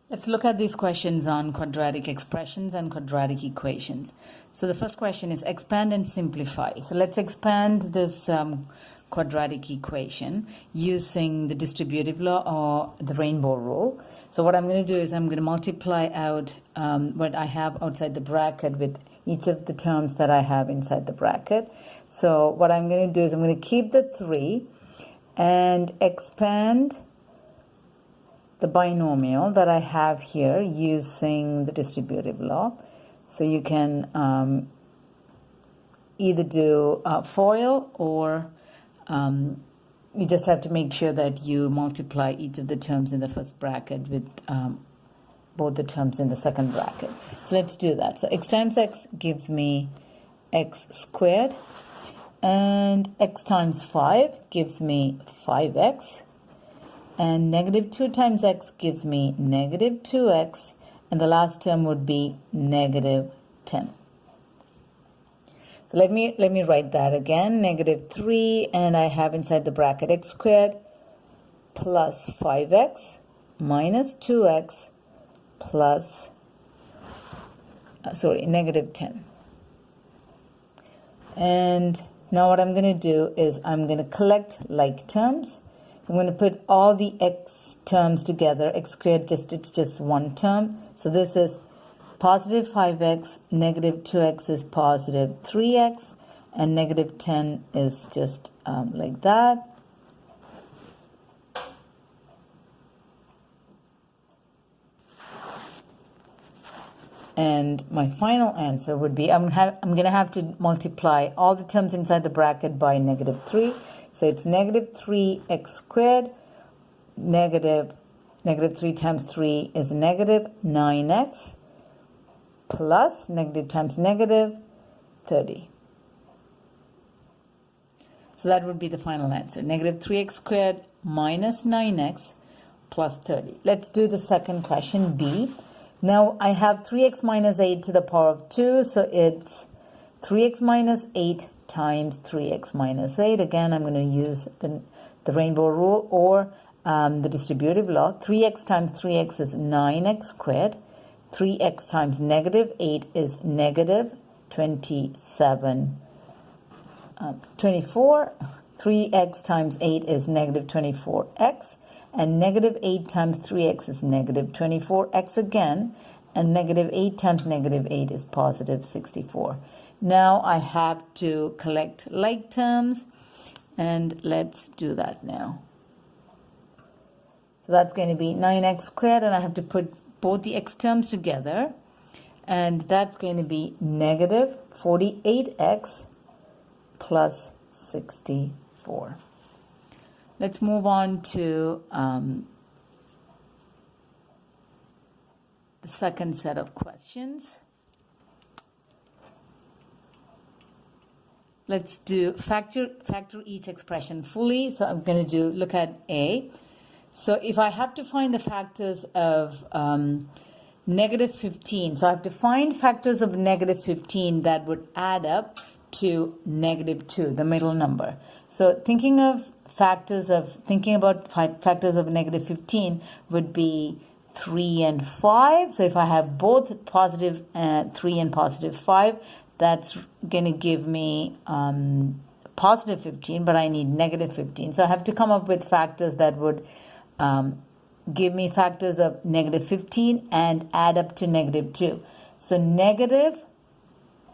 Let's look at these questions on quadratic expressions and quadratic equations. So the first question is expand and simplify. So let's expand this quadratic equation using the distributive law or the rainbow rule. So what I'm going to do is I'm going to multiply out what I have outside the bracket with each of the terms that I have inside the bracket. So what I'm going to do is I'm going to keep the 3 and expand the binomial that I have here using the distributive law. So you can either do FOIL or you just have to make sure that you multiply each of the terms in the first bracket with both the terms in the second bracket. So let's do that. So x times x gives me x squared, and x times 5 gives me 5x, and negative 2 times x gives me negative 2x, and the last term would be negative 10. So let me write that again. Negative 3, and I have inside the bracket x squared plus 5x minus 2x plus, negative 10. And now what I'm going to do is I'm going to collect like terms. I'm going to put all the x terms together. X squared, it's just one term. So this is positive 5x, negative 2x is positive 3x, and negative 10 is just like that. And my final answer would be I'm going to have to multiply all the terms inside the bracket by negative 3. So it's negative 3x squared, negative 3 times 3 is negative 9x, plus negative times negative 30. So that would be the final answer. Negative 3x squared minus 9x plus 30. Let's do the second question, B. Now I have 3x minus 8 to the power of 2, so it's 3x minus 8 times 3x minus 8. Again, I'm going to use the rainbow rule or the distributive law. 3x times 3x is 9x squared. 3x times negative 8 is negative 24. 3x times 8 is negative 24x. And negative 8 times 3x is negative 24x again. And negative 8 times negative 8 is positive 64. Now I have to collect like terms, and let's do that now. So that's going to be 9x squared, and I have to put both the x terms together, and that's going to be negative 48x plus 64. Let's move on to the second set of questions. Let's do factor each expression fully. So I'm going to look at A. So if I have to find the factors of negative 15, so I have to find factors of negative 15 that would add up to negative 2, the middle number. So thinking about factors of negative 15 would be 3 and 5. So if I have both positive 3 and positive 5, that's going to give me positive 15, but I need negative 15. So I have to come up with factors that would give me factors of negative 15 and add up to negative 2. So negative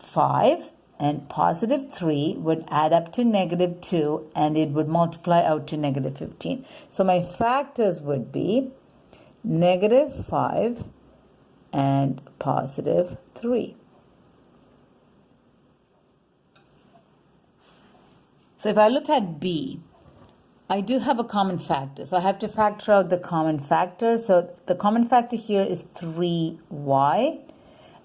5 and positive 3 would add up to negative 2, and it would multiply out to negative 15. So my factors would be negative 5 and positive 3. So if I look at B, I do have a common factor. So I have to factor out the common factor. So the common factor here is 3y.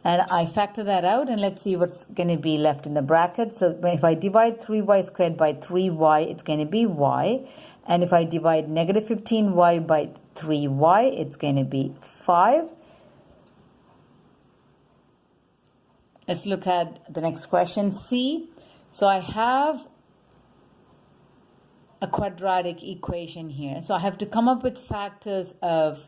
And I factor that out, and let's see what's going to be left in the bracket. So if I divide 3y squared by 3y, it's going to be y. And if I divide negative 15y by 3y, it's going to be 5. Let's look at the next question, C. So I have a quadratic equation here. So I have to come up with factors of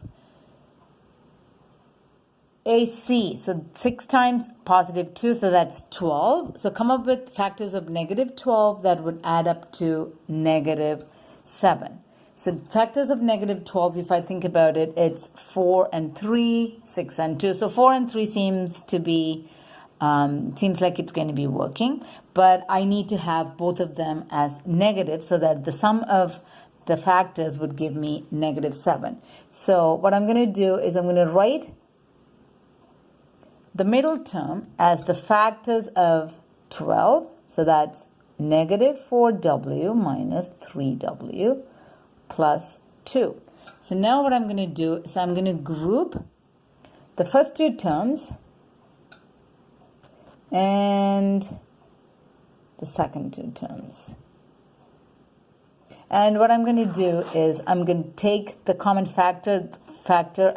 AC, so 6 times positive 2, so that's 12. So come up with factors of negative 12 that would add up to negative 7. So factors of negative 12, if I think about it, it's 4 and 3, 6 and 2. So 4 and 3 seems like it's going to be working, but I need to have both of them as negative so that the sum of the factors would give me negative 7. So what I'm going to do is I'm going to write the middle term as the factors of 12. So that's negative 4w minus 3w plus 2. So now what I'm going to do is I'm going to group the first two terms and the second two terms. And what I'm going to do is I'm going to take the common factor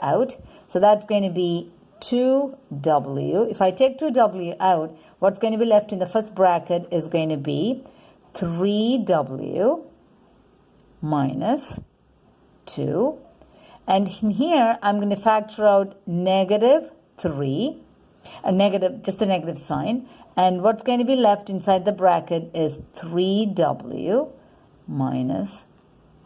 out. So that's going to be 2w. If I take 2w out, what's going to be left in the first bracket is going to be 3w minus 2. And in here, I'm going to factor out negative 3, just a negative sign. And what's going to be left inside the bracket is 3w minus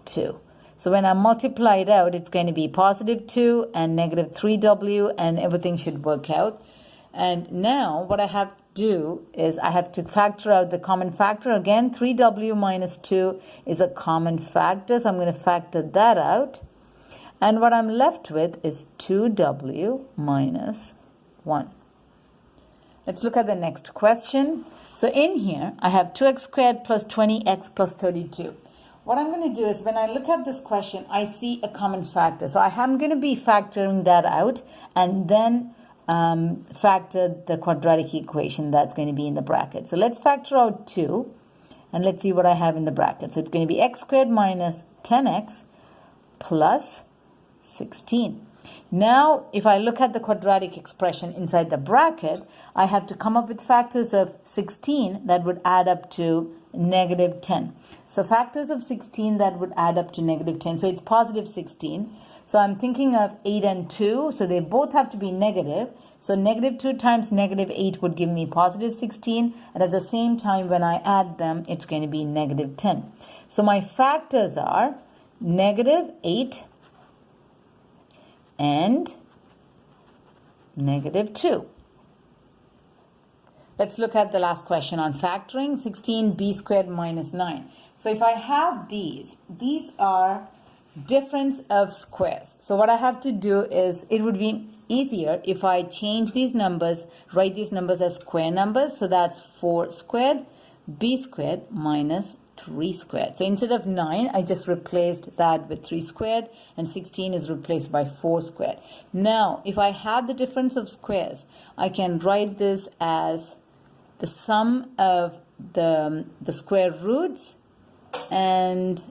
2. So when I multiply it out, it's going to be positive 2 and negative 3w, and everything should work out. And now what I have to do is I have to factor out the common factor. Again, 3w minus 2 is a common factor, so I'm going to factor that out. And what I'm left with is 2w minus 1. Let's look at the next question. So in here, I have 2x squared plus 20x plus 32. What I'm going to do is when I look at this question, I see a common factor. So I am going to be factoring that out and then factor the quadratic equation that's going to be in the bracket. So let's factor out 2 and let's see what I have in the bracket. So it's going to be x squared minus 10x plus 16. Now, if I look at the quadratic expression inside the bracket, I have to come up with factors of 16 that would add up to negative 10. So factors of 16 that would add up to negative 10. So it's positive 16. So I'm thinking of 8 and 2. So they both have to be negative. So negative 2 times negative 8 would give me positive 16. And at the same time, when I add them, it's going to be negative 10. So my factors are negative 8 and negative 2. Let's look at the last question on factoring. 16b squared minus 9. So if I have these are difference of squares. So what I have to do is, it would be easier if I change these numbers, write these numbers as square numbers. So that's 4 squared, b squared minus 3 squared. So instead of 9, I just replaced that with 3 squared, and 16 is replaced by 4 squared. Now, if I have the difference of squares, I can write this as the sum of the square roots, and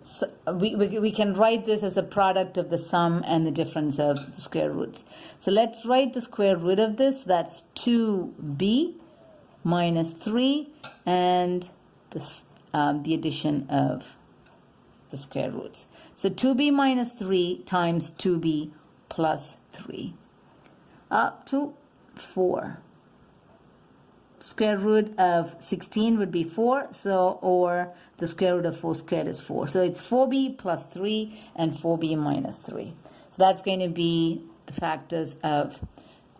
so we can write this as a product of the sum and the difference of the square roots. So let's write the square root of this. That's 2b minus 3 and the addition of the square roots. So 2b minus 3 times 2b plus 3 up to 4. Square root of 16 would be 4, so, or the square root of 4 squared is 4. So it's 4b plus 3 and 4b minus 3. So that's going to be the factors of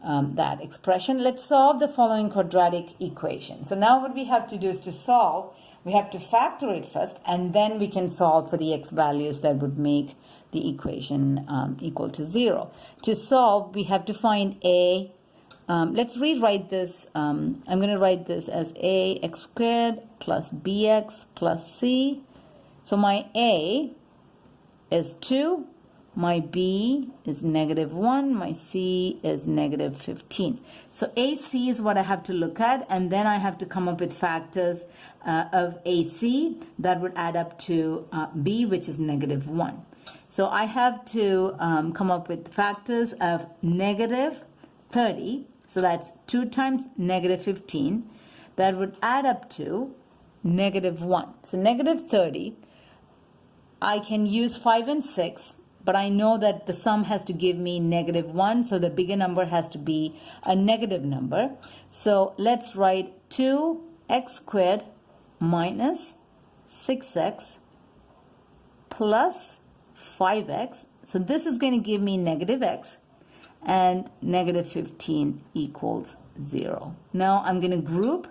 that expression. Let's solve the following quadratic equation. So now what we have to do is to solve, we have to factor it first, and then we can solve for the x values that would make the equation equal to 0. To solve, we have to find a, let's rewrite this. I'm going to write this as ax squared plus bx plus c. So my a is 2, my b is negative 1, my c is negative 15. So ac is what I have to look at, and then I have to come up with factors of ac that would add up to b, which is negative 1. So I have to come up with factors of negative 30. So that's 2 times negative 15. That would add up to negative 1. So negative 30, I can use 5 and 6. but I know that the sum has to give me -1, so the bigger number has to be a negative number. So let's write 2x squared minus 6x plus 5x. So this is going to give me -x, and -15 equals 0. Now I'm going to group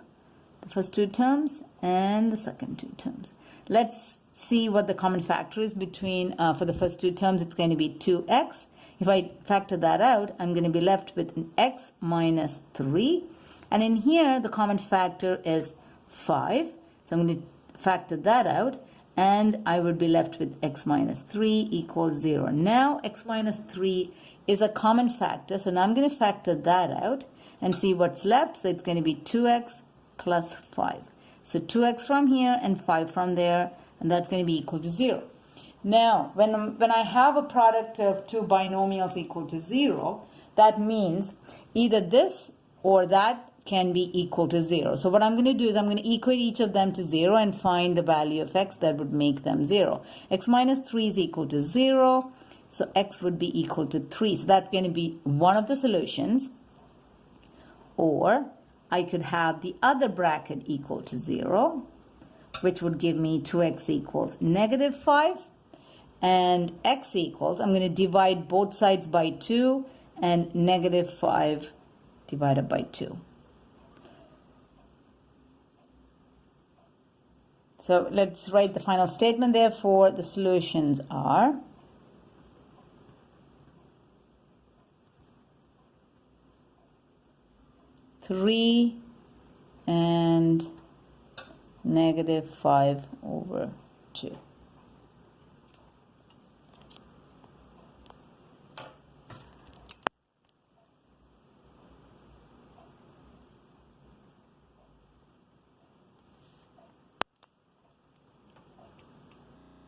the first two terms and the second two terms. Let's see what the common factor is between, for the first two terms, it's going to be 2x. If I factor that out, I'm going to be left with an x minus 3. And in here, the common factor is 5. So I'm going to factor that out, and I would be left with x minus 3 equals 0. Now, x minus 3 is a common factor, so now I'm going to factor that out and see what's left. So it's going to be 2x plus 5. So 2x from here and 5 from there, and that's going to be equal to 0. Now, when I have a product of two binomials equal to 0, that means either this or that can be equal to 0. So what I'm going to do is I'm going to equate each of them to 0 and find the value of x that would make them 0. X minus 3 is equal to 0, so x would be equal to 3. So that's going to be one of the solutions. Or I could have the other bracket equal to 0, which would give me 2x equals -5, and x equals, I'm going to divide both sides by 2, and -5 divided by 2. So let's write the final statement. Therefore, the solutions are (3) and -5/2.